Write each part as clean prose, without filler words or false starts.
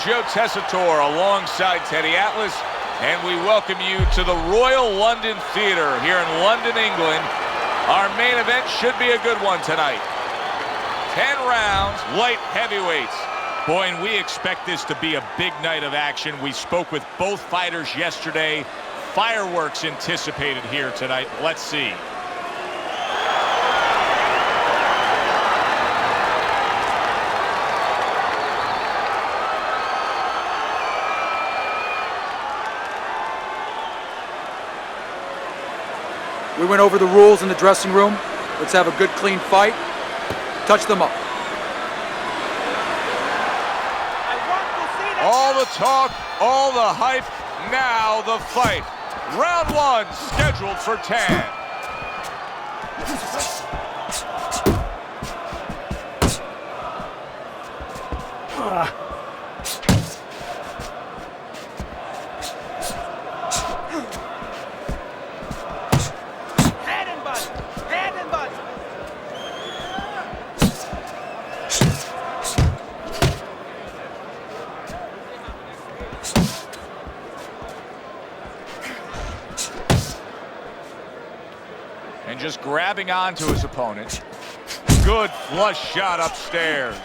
Joe Tessitore alongside Teddy Atlas, and we welcome you to the Royal London Theatre here in London, England. Our main event should be a good one tonight. 10 rounds, light heavyweights. Boy, and we expect this to be a big night of action. We spoke with both fighters yesterday. Fireworks anticipated here tonight. Let's see. We went over the rules in the dressing room. Let's have a good, clean fight. Touch them up. All the talk, all the hype, now the fight. Round one, scheduled for 10. And just grabbing onto his opponent. Good flush shot upstairs.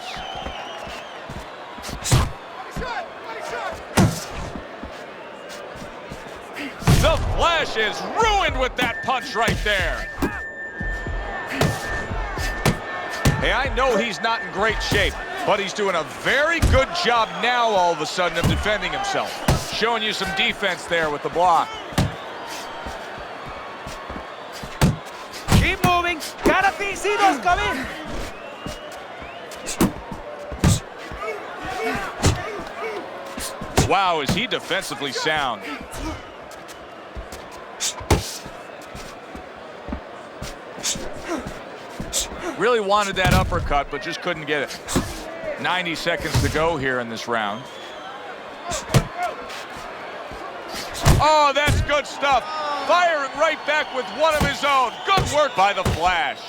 The Flash is ruined with that punch right there. Hey, I know he's not in great shape, but he's doing a very good job now all of a sudden of defending himself. Showing you some defense there with the block. Keep moving. Carapicidos coming. Wow, is he defensively sound. Really wanted that uppercut, but just couldn't get it. 90 seconds to go here in this round. Oh, that's good stuff. Firing right back with one of his own. Good work by the Flash.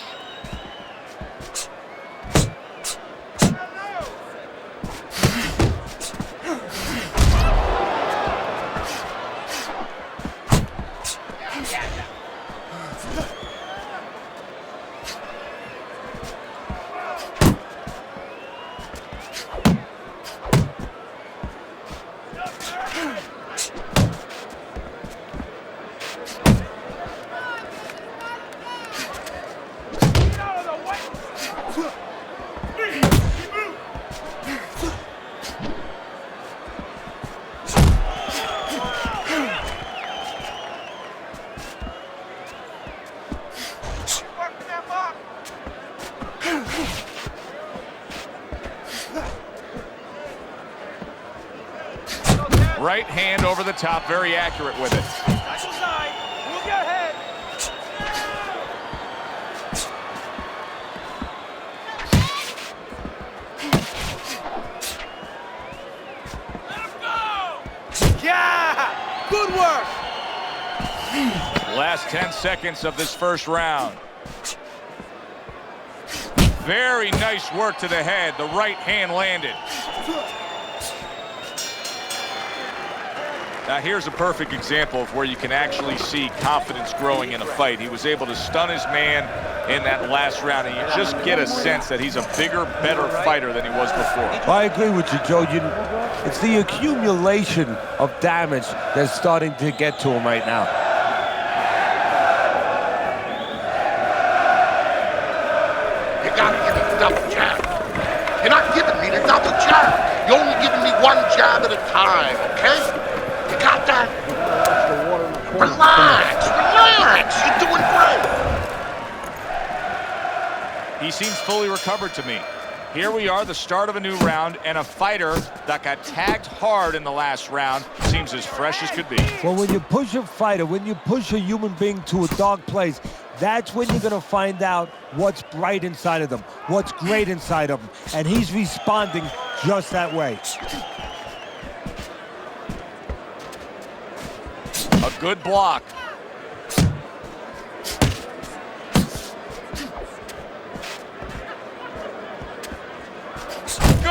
Right hand over the top, very accurate with it. Move your head. Let him go! Yeah! Good work! Last 10 seconds of this first round. Very nice work to the head. The right hand landed. Now here's a perfect example of where you can actually see confidence growing in a fight. He was able to stun his man in that last round, and you just get a sense that he's a bigger, better fighter than he was before. I agree with you, Joe. It's the accumulation of damage that's starting to get to him right now. You gotta give me double jab. You're not giving me the double jab. You're only giving me one jab at a time, okay? You got that? Relax, relax. You're doing great. He seems fully recovered to me. Here we are, the start of a new round, and a fighter that got tagged hard in the last round seems as fresh as could be. Well, when you push a fighter, when you push a human being to a dark place, that's when you're going to find out what's bright inside of them, what's great inside of them. And he's responding just that way. A good block.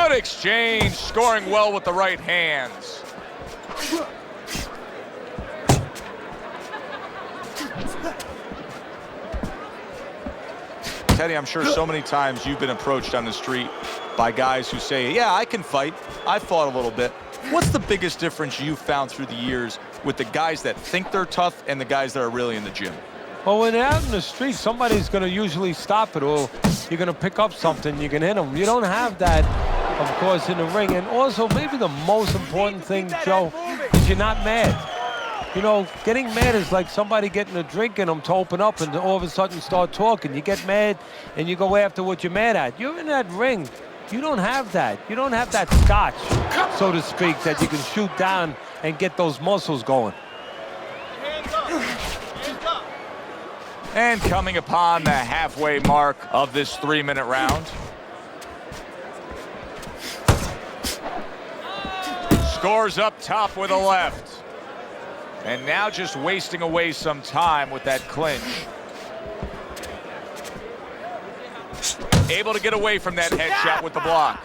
Good exchange, scoring well with the right hands. Teddy, I'm sure so many times you've been approached on the street by guys who say, yeah, I can fight. I fought a little bit. What's the biggest difference you've found through the years with the guys that think they're tough and the guys that are really in the gym? Well, when they're out in the street, somebody's going to usually stop it, or you're going to pick up something, you can hit them. You don't have that, of course, in the ring. And also, maybe the most important thing, Joe, is you're not mad. You know, getting mad is like somebody getting a drink in them to open up and all of a sudden start talking. You get mad and you go after what you're mad at. You're in that ring. You don't have that. You don't have that scotch, so to speak, that you can shoot down and get those muscles going. Hands up. Hands up. And coming upon the halfway mark of this 3-minute round. Scores up top with a left. And now just wasting away some time with that clinch. Able to get away from that headshot with the block.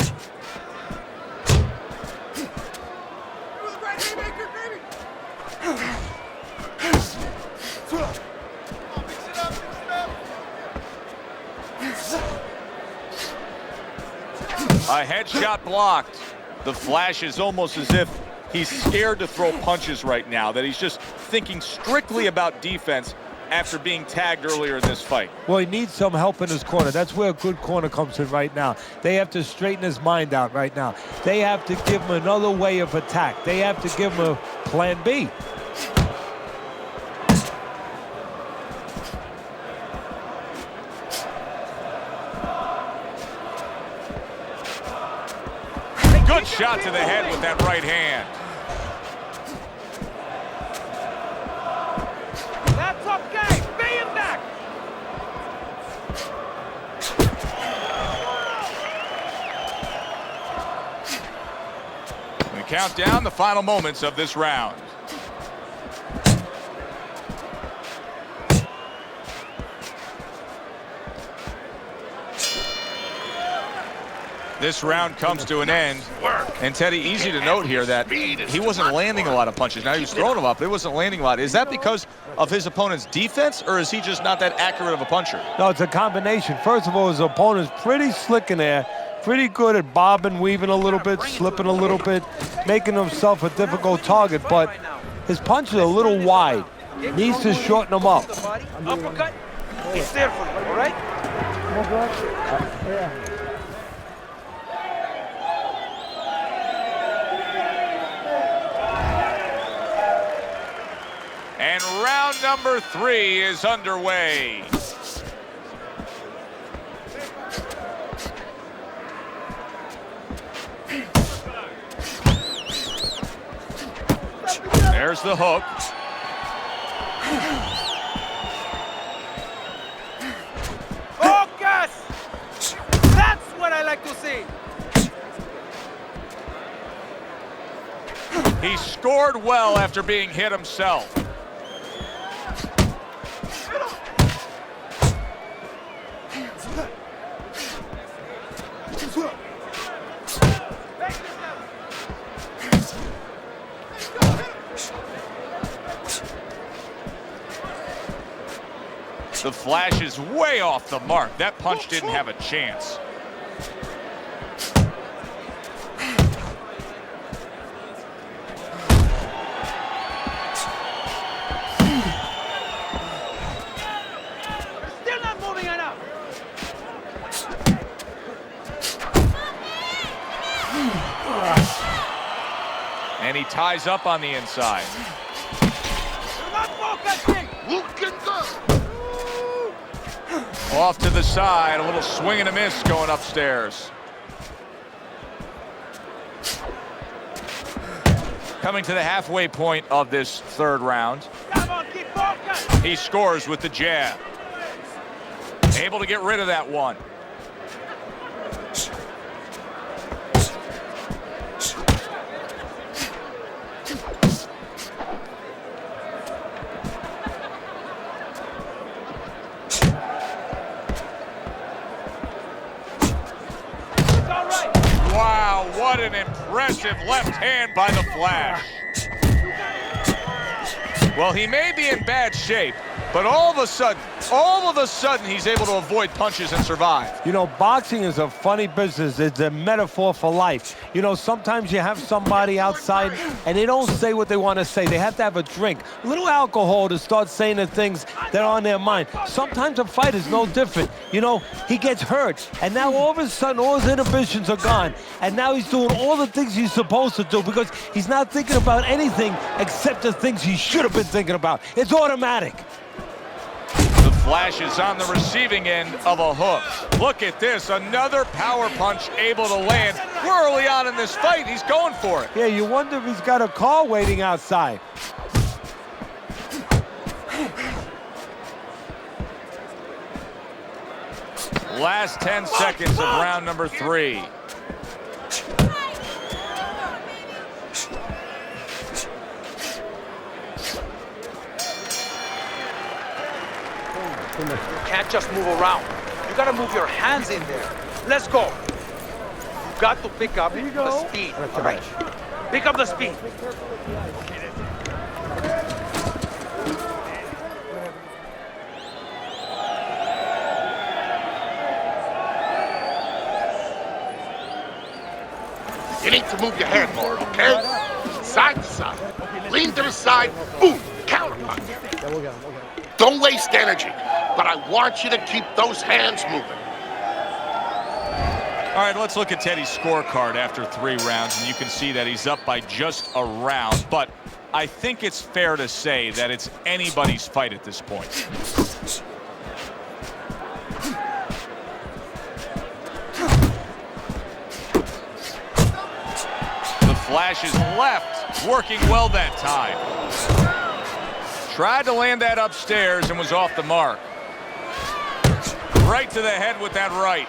A headshot blocked. The flash is almost as if he's scared to throw punches right now, that he's just thinking strictly about defense after being tagged earlier in this fight. Well, he needs some help in his corner. That's where a good corner comes in right now. They have to straighten his mind out right now. They have to give him another way of attack. They have to give him a plan B. Good shot to the head with that right hand. That's okay. Pay him back. We count down the final moments of this round. This round comes to an end. And Teddy, easy to note here that he wasn't landing a lot of punches. Now he was throwing them up, but he wasn't landing a lot. Is that because of his opponent's defense, or is he just not that accurate of a puncher? No, it's a combination. First of all, his opponent's pretty slick in there, pretty good at bobbing, weaving a little bit, slipping a little bit, making himself a difficult target, but his punches are a little wide. Needs to shorten them up. Uppercut. He's there for you, all right? And round number 3 is underway. There's the hook. Focus! That's what I like to see. He scored well after being hit himself. The flash is way off the mark. That punch didn't have a chance. Still not moving enough. And he ties up on the inside. You're not focusing. Looking good. Off to the side, a little swing and a miss going upstairs. Coming to the halfway point of this 3rd round. Come on, keep focused. He scores with the jab. Able to get rid of that one. Wow, hand by the Flash. Well, he may be in bad shape, but all of a sudden, he's able to avoid punches and survive. You know, boxing is a funny business. It's a metaphor for life. You know, sometimes you have somebody outside and they don't say what they want to say. They have to have a drink, a little alcohol to start saying the things that are on their mind. Sometimes a fight is no different. You know, he gets hurt, and now all of a sudden, all his inhibitions are gone, and now he's doing all the things he's supposed to do because he's not thinking about anything except the things he should have been thinking about. It's automatic. The Flash is on the receiving end of a hook. Look at this, another power punch able to land. We're early on in this fight, he's going for it. Yeah, you wonder if he's got a car waiting outside. Last 10 seconds of round number 3. You can't just move around. You gotta move your hands in there. Let's go. You got to pick up the speed. All right. Pick up the speed. You need to move your hand more, okay? Side to side. Lean to the side. Boom. Counter punch. Don't waste energy, but I want you to keep those hands moving. All right, let's look at Teddy's scorecard after 3 rounds, and you can see that he's up by just a round, but I think it's fair to say that it's anybody's fight at this point. The Flash is left, working well that time. Tried to land that upstairs and was off the mark. Right to the head with that right.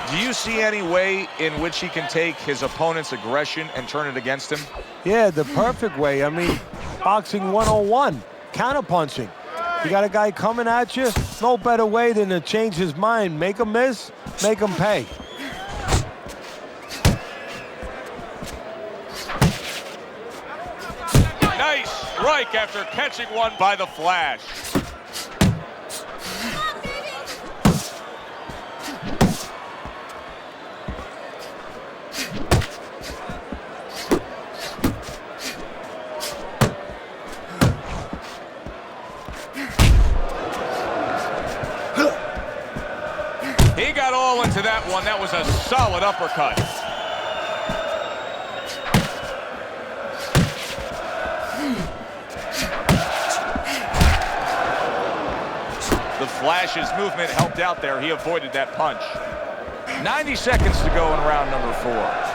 Do you see any way in which he can take his opponent's aggression and turn it against him? Yeah, the perfect way. I mean, boxing 101, counterpunching. You got a guy coming at you, no better way than to change his mind. Make him miss, make him pay. Nice strike after catching one by the Flash. He got all into that one. That was a solid uppercut. The Flash's movement helped out there. He avoided that punch. 90 seconds to go in round number 4.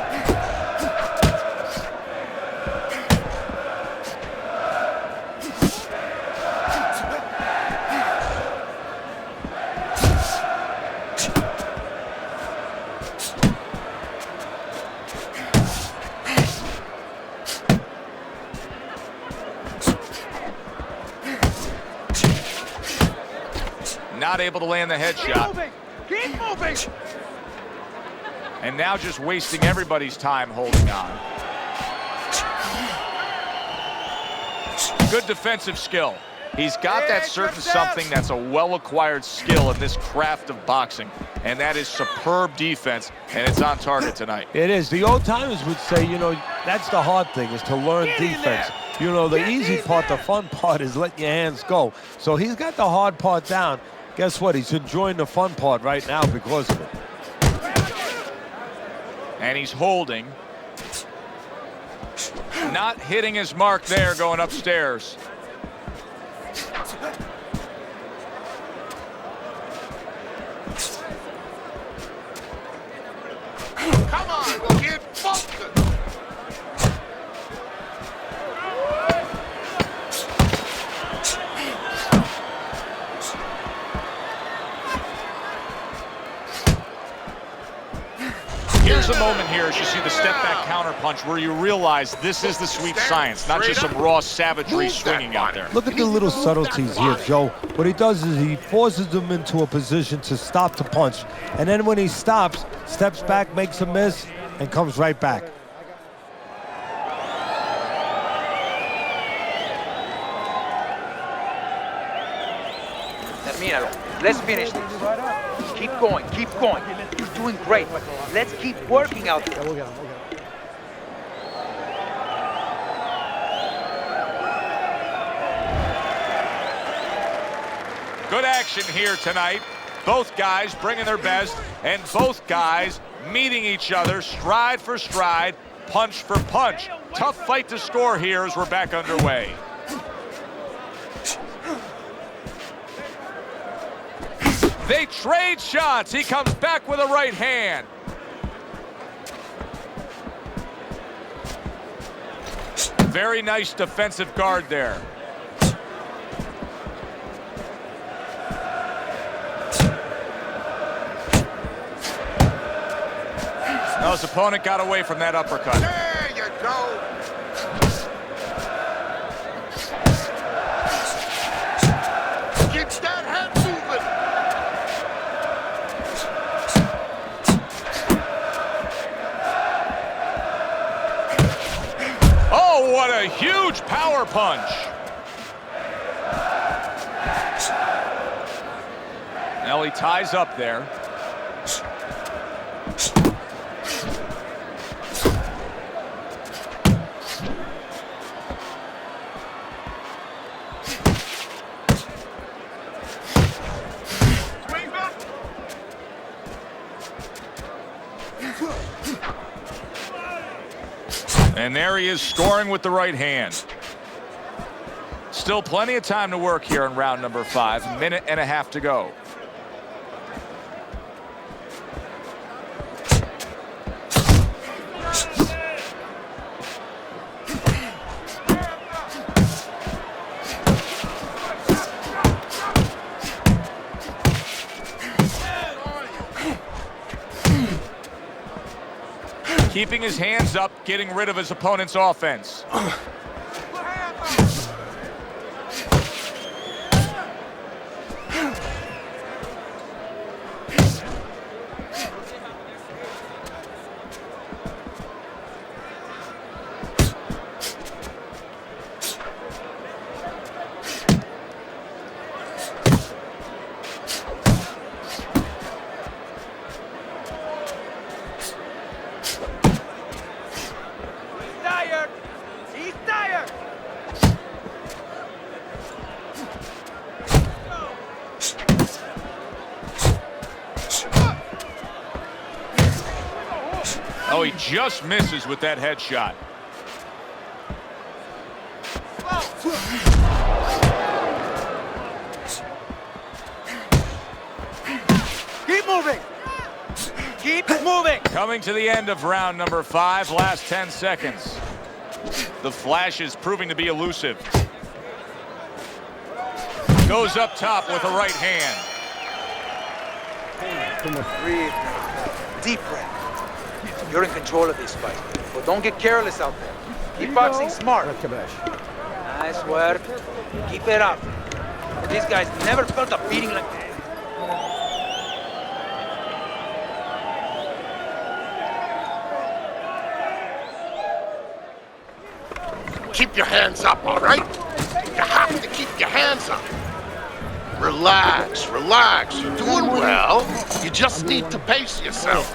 Not able to land the headshot. Keep moving! And now just wasting everybody's time holding on. Good defensive skill. He's got that certain something that's a well-acquired skill in this craft of boxing, and that is superb defense, and it's on target tonight. It is. The old timers would say, you know, that's the hard thing, is to learn defense. You know, the easy part, the fun part is letting your hands go. So he's got the hard part down. Guess what? He's enjoying the fun part right now because of it. And he's holding. Not hitting his mark there going upstairs. Come on, kid, focus. Here's a moment here as you see the step-back counter-punch where you realize this is the sweet science, not just some raw savagery swinging out there. Look at the little subtleties here, Joe. What he does is he forces them into a position to stop the punch. And then when he stops, steps back, makes a miss, and comes right back. Terminalo. Let's finish this. Keep going, keep going. You're doing great, but let's keep working out there. We'll get him. Good action here tonight. Both guys bringing their best, and both guys meeting each other stride for stride, punch for punch. Tough fight to score here as we're back underway. They trade shots. He comes back with a right hand. Very nice defensive guard there. No, his opponent got away from that uppercut. There you go. Get that head moving. Oh, what a huge power punch. Now he ties up there. And there he is scoring with the right hand. Still plenty of time to work here in round number 5. A minute and a half to go. Keeping his hands up, getting rid of his opponent's offense. He's tired! Oh, he just misses with that headshot. Keep moving! Keep moving! Coming to the end of round number 5, last 10 seconds. The flash is proving to be elusive. Goes up top with a right hand. Breathe. Deep breath. You're in control of this fight, but don't get careless out there. Keep boxing smart. Nice work. Keep it up. These guys never felt a beating like that. Keep your hands up, all right? You have to keep your hands up. Relax, relax. You're doing well. You just need to pace yourself.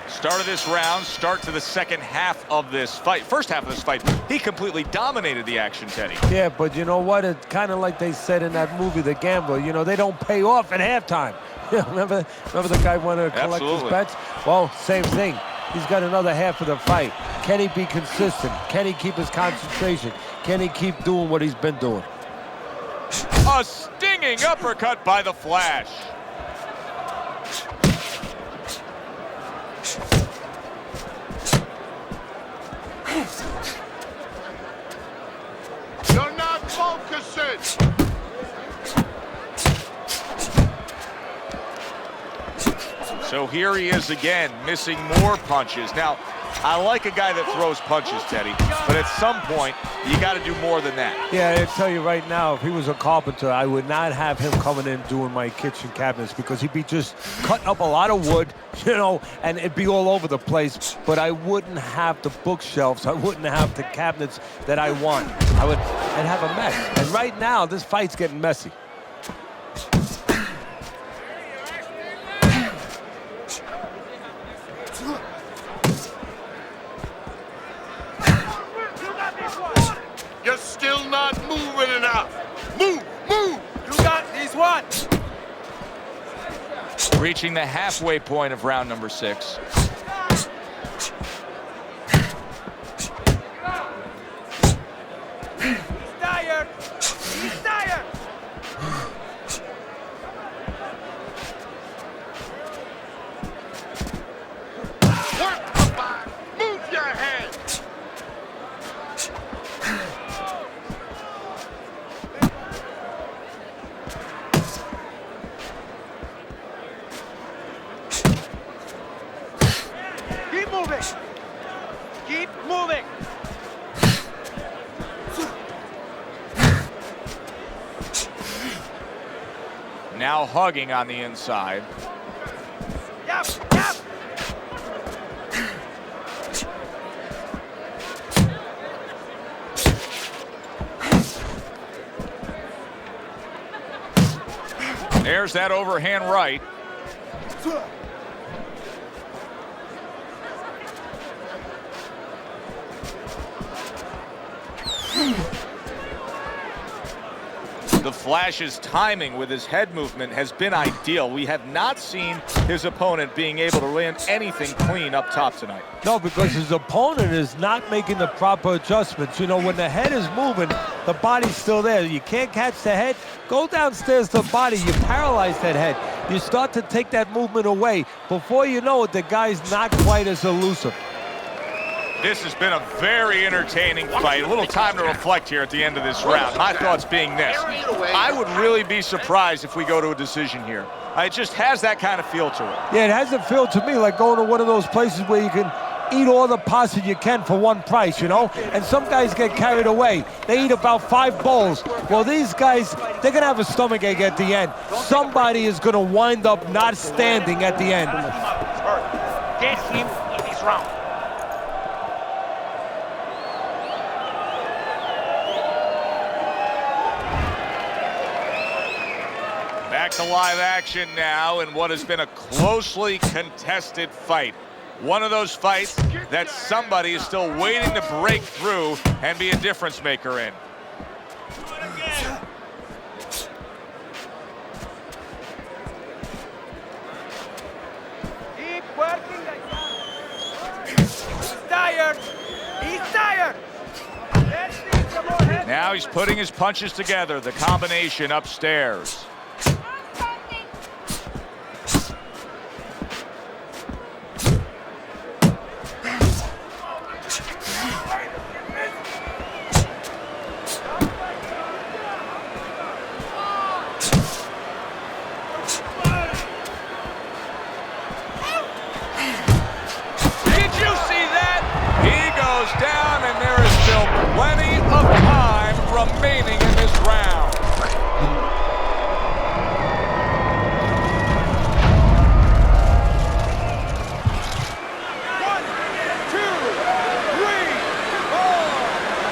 Start of this round, start to the second half of this fight. First half of this fight, he completely dominated the action, Teddy. Yeah, but you know what? It's kind of like they said in that movie, The Gambler. You know, they don't pay off at halftime. remember the guy wanted to collect his bets? Well, same thing. He's got another half of the fight. Can he be consistent? Can he keep his concentration? Can he keep doing what he's been doing? A stinging uppercut by the Flash. You're not focusing. So here he is again, missing more punches. Now, I like a guy that throws punches, Teddy, but at some point, you got to do more than that. Yeah, I tell you right now, if he was a carpenter, I would not have him coming in doing my kitchen cabinets because he'd be just cutting up a lot of wood, you know, and it'd be all over the place. But I wouldn't have the bookshelves. I wouldn't have the cabinets that I want. I'd have a mess. And right now, this fight's getting messy. You're still not moving enough. Move, move. You got this one. Reaching the halfway point of round number 6. He's tired. He's tired. Work the back. Move your head. Keep moving. Keep moving. Now hugging on the inside. Yep, yep. There's that overhand right. The Flash's timing with his head movement has been ideal. We have not seen his opponent being able to land anything clean up top tonight. No, because his opponent is not making the proper adjustments. You know, when the head is moving, the body's still there. You can't catch the head. Go downstairs to the body. You paralyze that head. You start to take that movement away. Before you know it, the guy's not quite as elusive. This has been a very entertaining fight. A little time to reflect here at the end of this round. My thoughts being this. I would really be surprised if we go to a decision here. It just has that kind of feel to it. Yeah, it has a feel to me like going to one of those places where you can eat all the pasta you can for one price, you know? And some guys get carried away. They eat about 5 bowls. Well, these guys, they're going to have a stomachache at the end. Somebody is going to wind up not standing at the end. Get him in this round. Back to live action now in what has been a closely contested fight. One of those fights that somebody is still waiting to break through and be a difference maker in. Keep working. He's tired. He's tired. Let's see some more head. Now he's putting his punches together, the combination upstairs. Down, and there is still plenty of time remaining in this round. One, two, three, 4,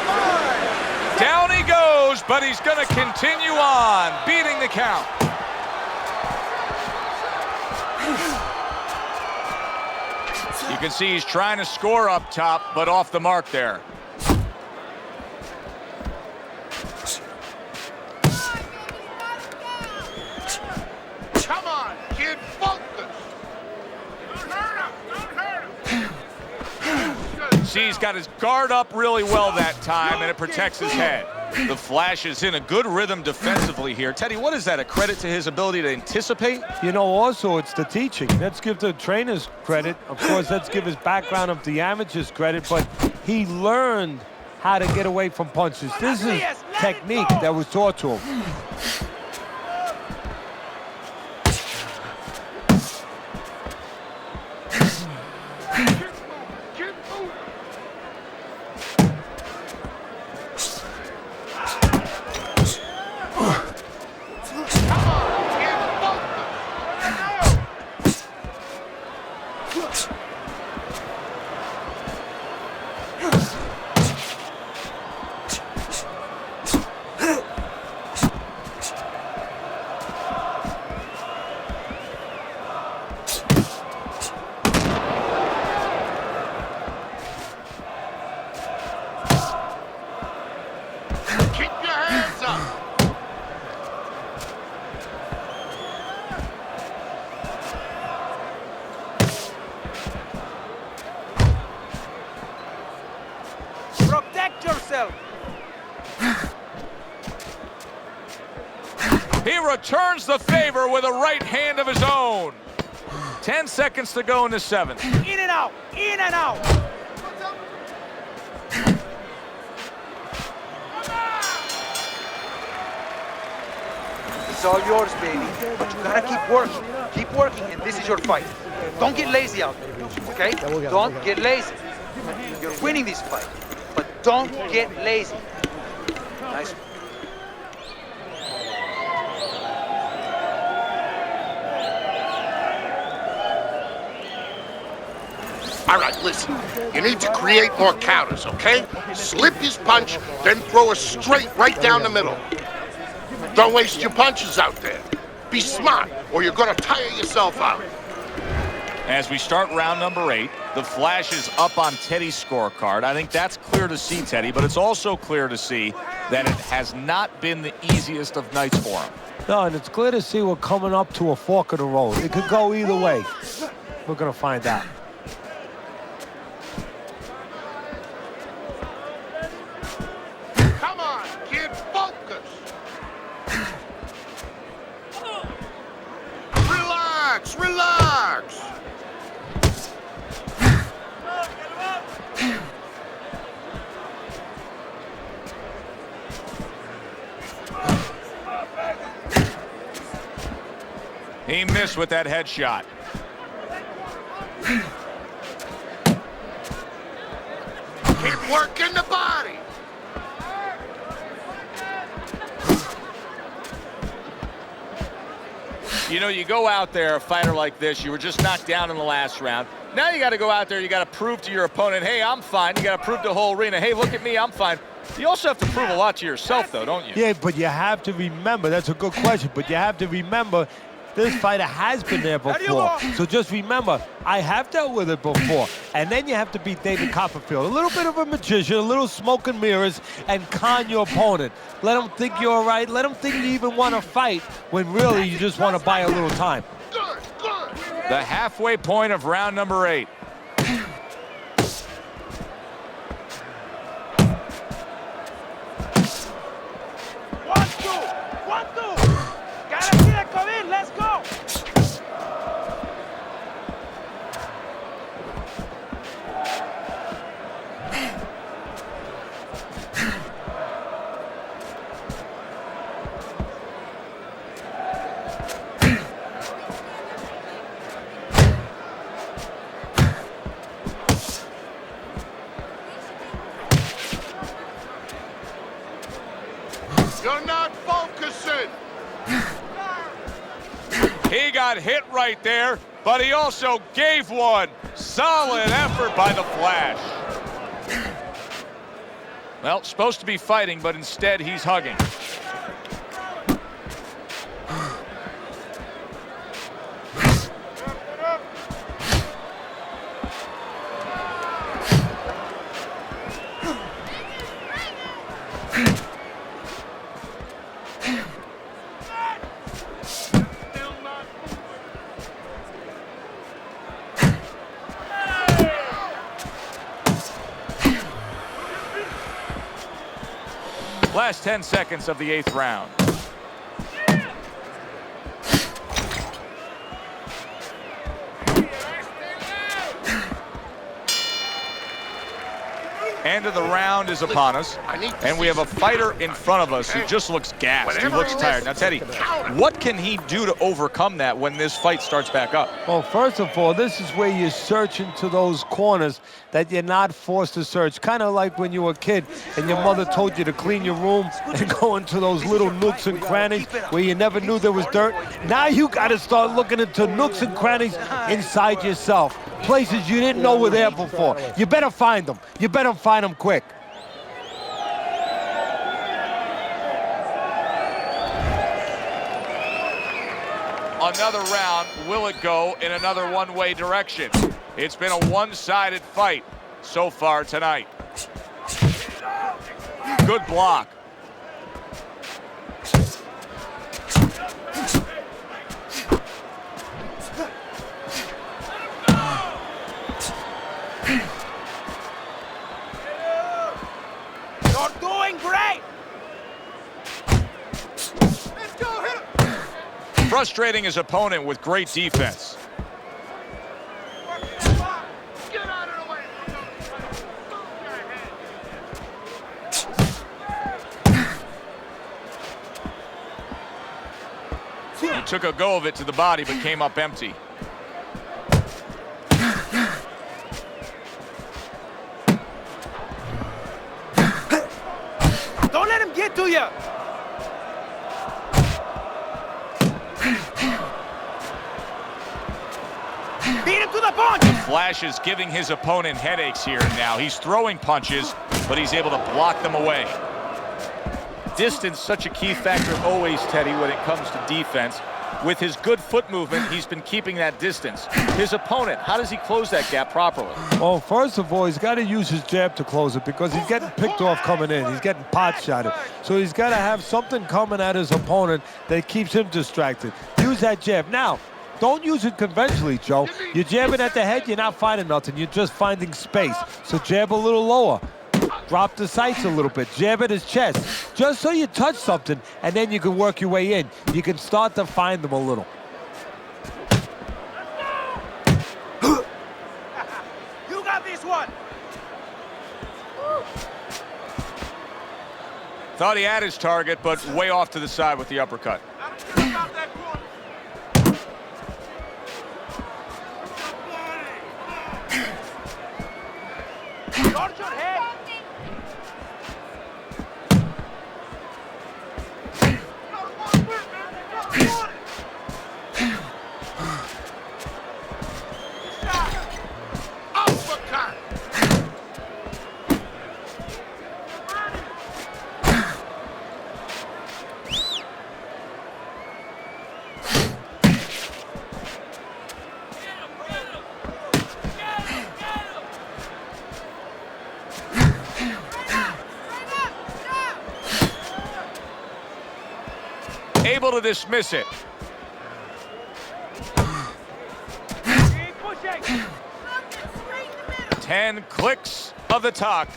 5. Down he goes, but he's going to continue on, beating the count. You can see he's trying to score up top, but off the mark there. Come on, kid, focus. Don't hurt him. See, he's got his guard up really well that time, and it protects his head. The Flash is in a good rhythm defensively here. Teddy, what is that, a credit to his ability to anticipate? You know, also, it's the teaching. Let's give the trainers credit. Of course, let's give his background of the amateurs credit, but he learned how to get away from punches. This is technique that was taught to him. Keep Protect yourself. He returns the favor with a right hand of his own. 10 seconds to go in the 7th. In and out. In and out. It's all yours, baby. But you gotta keep working. Keep working, and this is your fight. Don't get lazy out there, okay? Don't get lazy. You're winning this fight, but don't get lazy. Nice. All right, listen. You need to create more counters, okay? Slip his punch, then throw a straight right down the middle. Don't waste your punches out there. Be smart, or you're gonna tire yourself out. As we start round number 8, the flash is up on Teddy's scorecard. I think that's clear to see, Teddy, but it's also clear to see that it has not been the easiest of nights for him. No, and it's clear to see we're coming up to a fork of the road. It could go either way. We're going to find out. Come on, kid, focus. Relax, relax. He missed with that headshot. Keep working the body. You know, you go out there, a fighter like this, you were just knocked down in the last round. Now you got to go out there, you got to prove to your opponent, hey, I'm fine. You got to prove to the whole arena, hey, look at me, I'm fine. You also have to prove a lot to yourself, though, don't you? Yeah, but you have to remember, that's a good question, but you have to remember this fighter has been there before. So just remember, I have dealt with it before. And then you have to beat David Copperfield. A little bit of a magician, a little smoke and mirrors, and con your opponent. Let him think you're all right. Let him think you even want to fight when really you just want to buy a little time. Good, good. The halfway point of round number 8. Let's go! You're not focusing. He got hit right there, but he also gave one. Solid effort by the Flash. Well, supposed to be fighting, but instead he's hugging. Last 10 seconds of the 8th round. End of the round is upon us, and we have a fighter in front of us who just looks gassed. He looks tired. Now, Teddy, what can he do to overcome that when this fight starts back up? Well, first of all, this is where you search into those corners that you're not forced to search. Kind of like when you were a kid and your mother told you to clean your room and go into those little nooks and crannies where you never knew there was dirt. Now you got to start looking into nooks and crannies inside yourself, places you didn't know were there before. You better find them. You better find them quick. Another round, will it go in another one-way direction? It's been a one-sided fight so far tonight. Good block. You're doing great! Let's go, hit him! Frustrating his opponent with great defense. Get out of the way! He took a go of it to the body, but came up empty. Don't let him get to you! Beat him to the punch! Flash is giving his opponent headaches here and now. He's throwing punches, but he's able to block them away. Distance, such a key factor always, Teddy, when it comes to defense. With his good foot movement, he's been keeping that distance. His opponent, how does he close that gap properly? Well, first of all, he's got to use his jab to close it because he's getting picked off coming in. He's getting pot shotted. So he's got to have something coming at his opponent that keeps him distracted. Use that jab. Now, don't use it conventionally, Joe. You're jabbing at the head, you're not finding nothing. You're just finding space. So jab a little lower. Drop the sights a little bit. Jab at his chest. Just so you touch something, and then you can work your way in. You can start to find them a little. You got this one! Thought he had his target, but way off to the side with the uppercut. Guard your head! Uppercut! Able to dismiss it. Keep pushing! 10 clicks of the talk.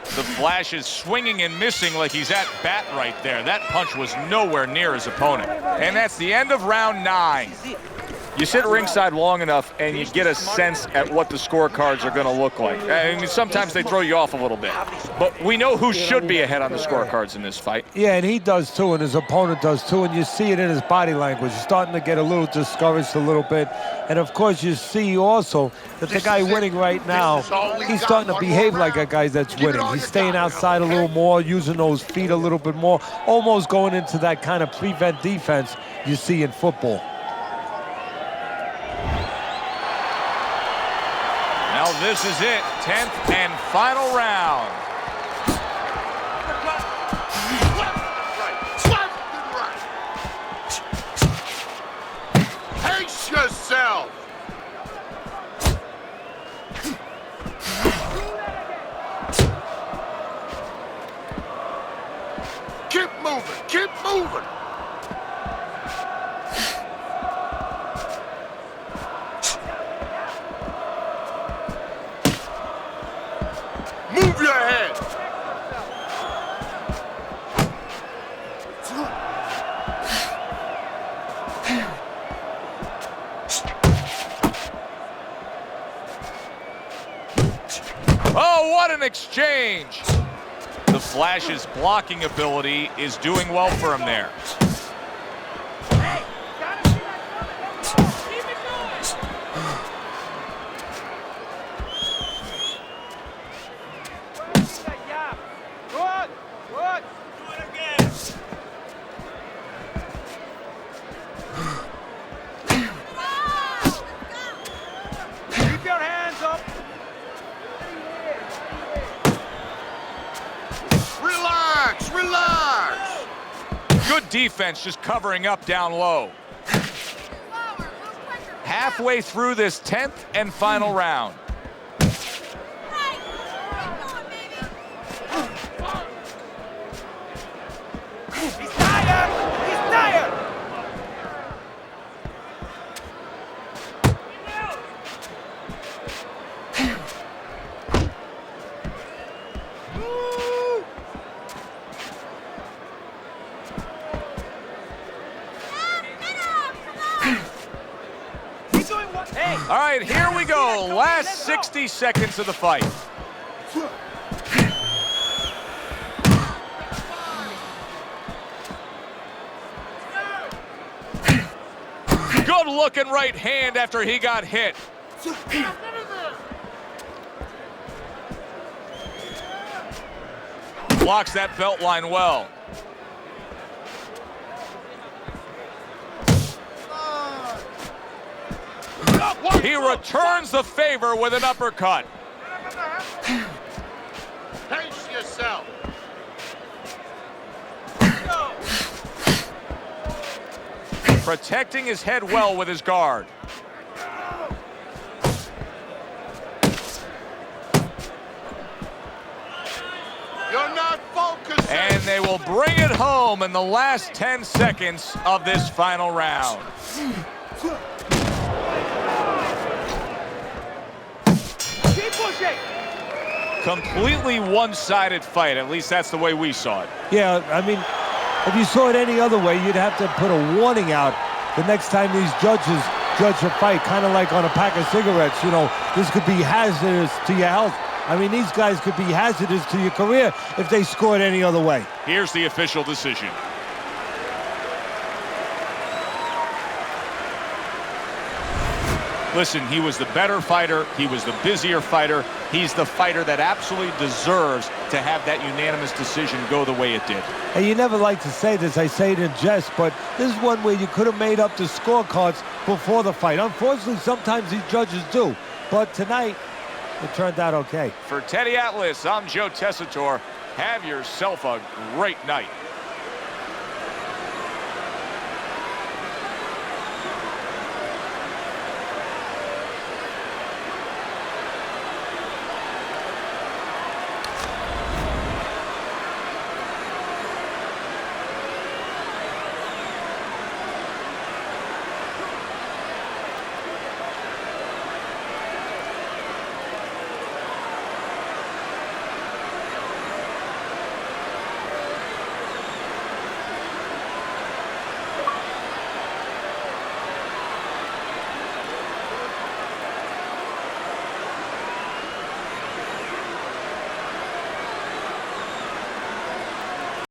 The Flash is swinging and missing like he's at bat right there. That punch was nowhere near his opponent. And that's the end of round 9. You sit ringside long enough and you get a sense at what the scorecards are going to look like. I mean, sometimes they throw you off a little bit. But we know who should be ahead on the scorecards in this fight. Yeah, and he does too, and his opponent does too, and you see it in his body language. He's starting to get a little discouraged a little bit. And of course, you see also that the guy winning right now, he's starting to behave like a guy that's winning. He's staying outside a little more, using those feet a little bit more, almost going into that kind of prevent defense you see in football. Now this is it, 10th and final round. Pace yourself! Keep moving, keep moving! Move your head! What an exchange! The Flash's blocking ability is doing well for him there. Relax! Good defense, just covering up down low. Halfway through this 10th and final round. He's tired! He's tired! All right, here we go. Last 60 seconds of the fight. Good looking right hand after he got hit. Blocks that belt line well. He returns the favor with an uppercut. Pace yourself. Protecting his head well with his guard. You're not focused. And they will bring it home in the last 10 seconds of this final round. Keep pushing! Completely one-sided fight. At least that's the way we saw it. Yeah, I mean, if you saw it any other way, you'd have to put a warning out the next time these judges judge a fight, kind of like on a pack of cigarettes. You know, this could be hazardous to your health. I mean, these guys could be hazardous to your career if they scored any other way. Here's the official decision. Listen, he was the better fighter. He was the busier fighter. He's the fighter that absolutely deserves to have that unanimous decision go the way it did. And you never like to say this, I say it in jest, but this is one where you could have made up the scorecards before the fight. Unfortunately, sometimes these judges do. But tonight, it turned out okay. For Teddy Atlas, I'm Joe Tessitore. Have yourself a great night.